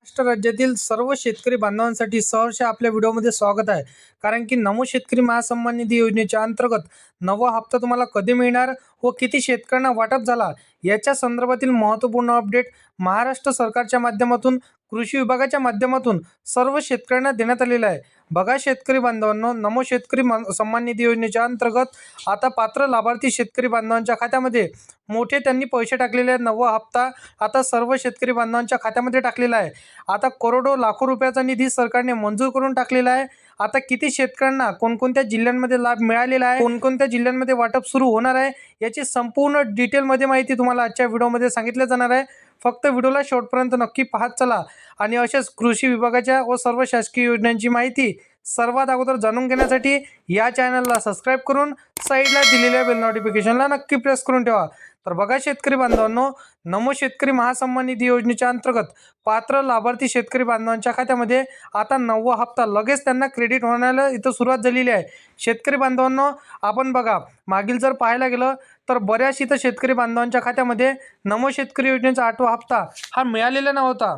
महाराष्ट्र राज्यातील सर्व शेतकरी बांधवांसाठी सहर्ष आपल्या व्हिडिओमध्ये स्वागत आहे. कारण की नमो शेतकरी महासन्मान निधी योजनेच्या अंतर्गत नवा हप्ता तुम्हाला कधी मिळणार व किती शेतकऱ्यांना वाटप झाला याच्या संदर्भातील महत्त्वपूर्ण अपडेट महाराष्ट्र सरकारच्या माध्यमातून कृषी विभागाच्या माध्यमातून सर्व शेतकऱ्यांना देण्यात आलेला आहे. बघा शेतकरी बांधवांनो, नमो शेतकरी सन्मान निधी योजनेच्या अंतर्गत आता पात्र लाभार्थी शेतकरी बांधवांच्या खात्यामध्ये मोठे त्यांनी पैसे टाकलेले आहेत. नवा हप्ता आता सर्व शेतकरी बांधवांच्या खात्यामध्ये टाकलेला आहे. आता करोडो लाखो रुपयाचा निधी सरकारने मंजूर करून टाकलेला आहे. आता किती शेतकऱ्यांना कोणकोणत्या जिल्ह्यांमध्ये लाभ मिळालेला आहे, कोणकोणत्या जिल्ह्यांमध्ये वाटप सुरू होणार आहे याची संपूर्ण डिटेलमध्ये माहिती तुम्हाला आजच्या व्हिडिओमध्ये सांगितली जाणार आहे. फक्त व्हिडिओला शेवटपर्यंत नक्की पाहत चला आणि अशाच कृषी विभागाच्या व सर्व शासकीय योजनांची माहिती सर्वात अगोदर जाणून घेण्यासाठी या चॅनलला सबस्क्राईब करून साईडला दिलेल्या बेल नोटिफिकेशनला नक्की प्रेस करून ठेवा. तर बघा शेतकरी बांधवांनो, नमो शेतकरी महासन्मान निधी योजनेच्या अंतर्गत पात्र लाभार्थी शेतकरी बांधवांच्या खात्यामध्ये आता नववा हप्ता लगेच त्यांना क्रेडिट होण्याला इथं सुरुवात झालेली आहे. शेतकरी बांधवांनो, आपण बघा मागील जर पाहायला गेलं तर बऱ्याच इथं शेतकरी बांधवांच्या खात्यामध्ये नमो शेतकरी योजनेचा 8वा हप्ता हा मिळालेला नव्हता.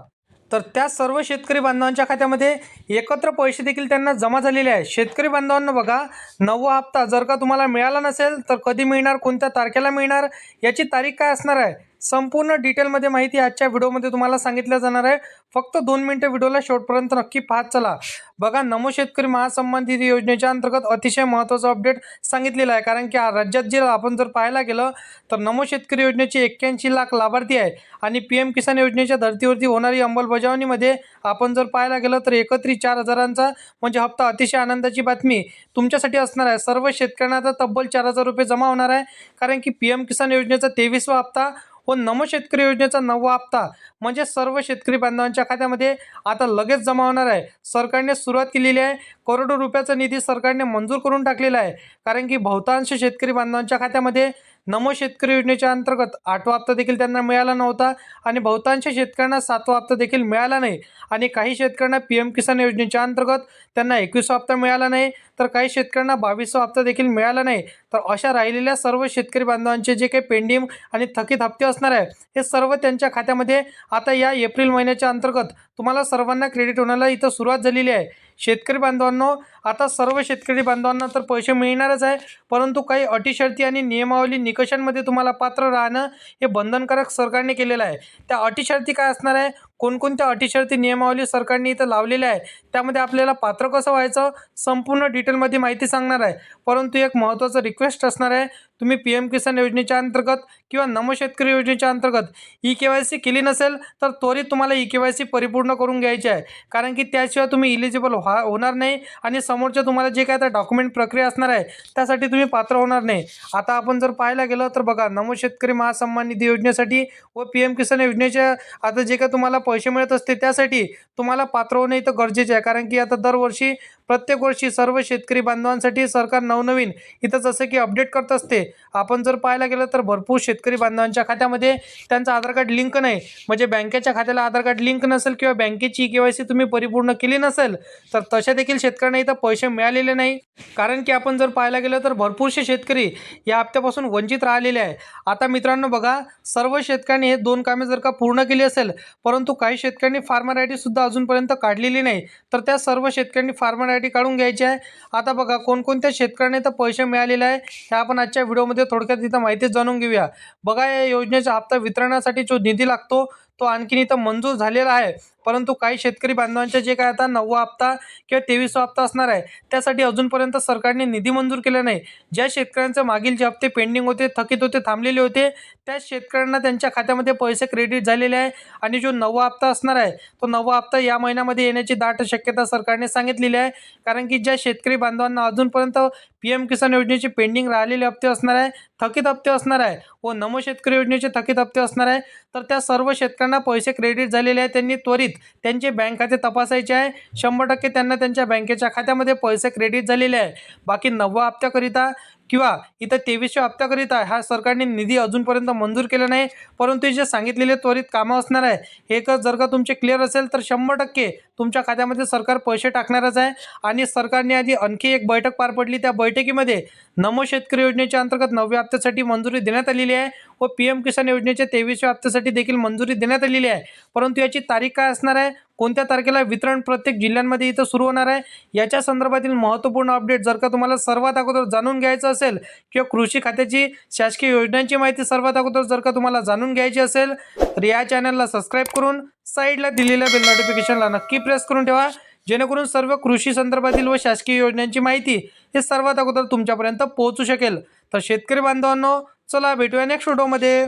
तर त्या सर्व शेतकरी बांधवांच्या खात्यामध्ये एकत्र पैसे देखील त्यांना जमा झालेले आहे. शेतकरी बांधवांना बघा, नववा हप्ता जर का तुम्हाला मिळाला नसेल तर कधी मिळणार, कोणत्या तारखेला मिळणार, याची तारीख काय असणार आहे, संपूर्ण डिटेलमध्ये माहिती आजच्या व्हिडिओमध्ये तुम्हाला सांगितलं जाणार आहे. फक्त 2 मिनिटं व्हिडिओला शेवटपर्यंत नक्की पाहत चला. बघा, नमो शेतकरी महासन्मान निधी योजनेच्या अंतर्गत अतिशय महत्त्वाचं अपडेट सांगितलेलं आहे. कारण की राज्यात जे आपण जर पाहायला गेलं तर नमो शेतकरी योजनेचे 81 लाख लाभार्थी आहे आणि PM किसान योजनेच्या धर्तीवरती होणारी अंमलबजावणीमध्ये आपण जर पाहायला गेलं तर एकत्रित 4,000चा म्हणजे हप्ता. अतिशय आनंदाची बातमी तुमच्यासाठी असणार आहे. सर्व शेतकऱ्यांना आता तब्बल 4,000 रुपये जमा होणार आहे. कारण की PM किसान योजनेचा 23वा हप्ता व नमो शेतकरी योजनेचा 9वा हप्ता म्हणजे सर्व शेतकरी बांधवांच्या खात्यामध्ये आता लगेच जमा होणार आहे. सरकारने सुरुवात केलेली आहे. करोडो रुपयाचा निधी सरकारने मंजूर करून टाकलेला आहे. कारण की बहुतांश शेतकरी बांधवांच्या खात्यामध्ये नमो शेतकरी योजनेच्या अंतर्गत 8वा हप्ता देखील त्यांना मिळाला नव्हता आणि बहुतांश शेतकऱ्यांना 7वा हप्ता देखील मिळाला नाही आणि काही शेतकऱ्यांना PM किसान योजनेच्या अंतर्गत त्यांना 21वा हप्ता मिळाला नाही, तर काही शेतकऱ्यांना 22वा हप्ता देखील मिळाला नाही. तर अशा राहिलेल्या सर्व शेतकरी बांधवांचे जे काही पेंडिंग आणि थकीत हप्ते असणार आहे हे सर्व त्यांच्या खात्यामध्ये आता या एप्रिल महिन्याच्या अंतर्गत तुम्हाला सर्वांना क्रेडिट होण्याला इथं सुरुवात झालेली आहे. शेतकरी बांधवांनो, आता सर्व शेतकरी बांधवांना तर पैसे मिळणारच आहे, परंतु काही अटी शर्ती आणि नियमावली निकषांमध्ये तुम्हाला पात्र राहणं हे बंधनकारक सरकारने केलेलं आहे. त्या अटी शर्ती काय असणार आहे, कोणकोणत्या अटी शर्ती नियमावली सरकारने इथं लावलेल्या आहे, त्यामध्ये आपल्याला पात्र कसं व्हायचं संपूर्ण डिटेलमध्ये माहिती सांगणार आहे. परंतु एक महत्त्वाचं रिक्वेस्ट असणार आहे, तुम्ही PM किसान योजनेच्या अंतर्गत किंवा नमो शेतकरी योजनेच्या अंतर्गत EKYC केली नसेल तर त्वरित तुम्हाला EKYC परिपूर्ण करून घ्यायची आहे. कारण की त्याशिवाय तुम्ही इलिजिबल होणार नाही आणि समोरच्या तुम्हाला जे काय आता डॉक्युमेंट प्रक्रिया असणार आहे त्यासाठी तुम्ही पात्र होणार नाही. आता आपण जर पाहायला गेलं तर बघा, नमो शेतकरी महासन्मान निधी योजनेसाठी व PM किसान योजनेच्या आता जे काय तुम्हाला पैसे मिळत असते त्यासाठी तुम्हाला पात्र होणे इथं गरजेचे आहे. कारण की आता दरवर्षी प्रत्येक वर्षी सर्व शेतकरी बांधवांसाठी सरकार नवनवीन इथं जसं की अपडेट करत असते. आपण जर पाहायला गेलं तर भरपूर शेतकरी बांधवांच्या खात्यामध्ये त्यांचं आधार कार्ड लिंक नाही, म्हणजे बँकेच्या खात्याला आधार कार्ड लिंक नसेल किंवा बँकेची EKYC तुम्ही परिपूर्ण केली नसेल तर तशा देखील शेतकऱ्यांना इथं पैसे मिळालेले नाही. कारण की आपण जर पाहायला गेलं तर भरपूरसे शेतकरी या हप्त्यापासून वंचित राहिलेले आहे. आता मित्रांनो बघा, सर्व शेतकऱ्यांनी हे 2 कामे जर का पूर्ण केली असेल, परंतु काही शेतकऱ्यांनी फार्मर ID सुद्धा अजूनपर्यंत काढलेली नाही, तर त्या सर्व शेतकऱ्यांनी फार्मर ID काढून घ्यायची आहे. आता बघा, कोणकोणत्या शेतकऱ्यांना तर पैसे मिळालेले आहे हे आपण आजच्या व्हिडिओमध्ये थोडक्यात इथं माहिती जाणून घेऊया. बघा, या योजनेचा हप्ता वितरणासाठी जो निधी लागतो तो आणखीन इथं मंजूर झालेला आहे, परंतु काही शेतकरी बांधवांचे जे काय आता 9वा हप्ता किंवा 23वा हप्ता असणार आहे त्यासाठी अजूनपर्यंत सरकारने निधी मंजूर केला नाही. ज्या शेतकऱ्यांचे मागील जे हप्ते पेंडिंग होते, थकीत होते, थांबलेले होते, त्या शेतकऱ्यांना त्यांच्या खात्यामध्ये पैसे क्रेडिट झालेले आहे आणि जो 9वा हप्ता असणार आहे तो 9वा हप्ता या महिन्यामध्ये येण्याची दाट शक्यता सरकारने सांगितलेली आहे. कारण की ज्या शेतकरी बांधवांना अजूनपर्यंत PM किसान योजनेचे पेंडिंग राहिलेले हप्ते असणार आहे, थकीत हप्ते असणार आहे व नमो शेतकरी योजनेचे थकीत हप्ते असणार आहे, तर त्या सर्व शेतकऱ्यांना पैसे क्रेडिट झालेले आहेत. त्यांनी त्वरित त्यांचे बँक खाते तपासायचे आहे. 100% त्यांना त्यांच्या बँकेच्या खात्यामध्ये पैसे क्रेडिट झालेले आहे. बाकी 9व्या हप्त्याकरिता किंवा इथं 23व्या हप्त्याकरिता हा सरकारने निधी अजूनपर्यंत मंजूर केला नाही, परंतु जे सांगितलेले त्वरित कामं असणार आहे हे जर का तुमचे क्लिअर असेल तर 100% तुमच्या खात्यामध्ये सरकार पैसे टाकणारच आहे. आणि सरकारने आधी आणखी एक बैठक पार पडली. त्या बैठकीमध्ये नमो शेतकरी योजनेच्या अंतर्गत 9व्या हप्त्यासाठी मंजुरी देण्यात आलेली आहे व PM किसान योजनेच्या 23व्या हप्त्यासाठी देखील मंजुरी देण्यात आलेली आहे. परंतु याची तारीख काय असणार आहे, कोणत्या तारखेला वितरण प्रत्येक जिल्ह्यांमध्ये इथं सुरू होणार आहे, याच्या संदर्भातील महत्त्वपूर्ण अपडेट जर का तुम्हाला सर्वात अगोदर जाणून घ्यायचं असेल किंवा कृषी खात्याची शासकीय योजनांची माहिती सर्वात अगोदर जर का तुम्हाला जाणून घ्यायची असेल तर या चॅनलला सबस्क्राईब करून साईडला दिलेल्या बेल नोटिफिकेशनला नक्की प्रेस करून ठेवा, जेणेकरून सर्व कृषी संदर्भातील व शासकीय योजनांची माहिती हे सर्वात अगोदर तुमच्यापर्यंत पोहोचू शकेल. तर शेतकरी बांधवांनो, चला भेटूया नेक्स्ट व्हिडिओमध्ये.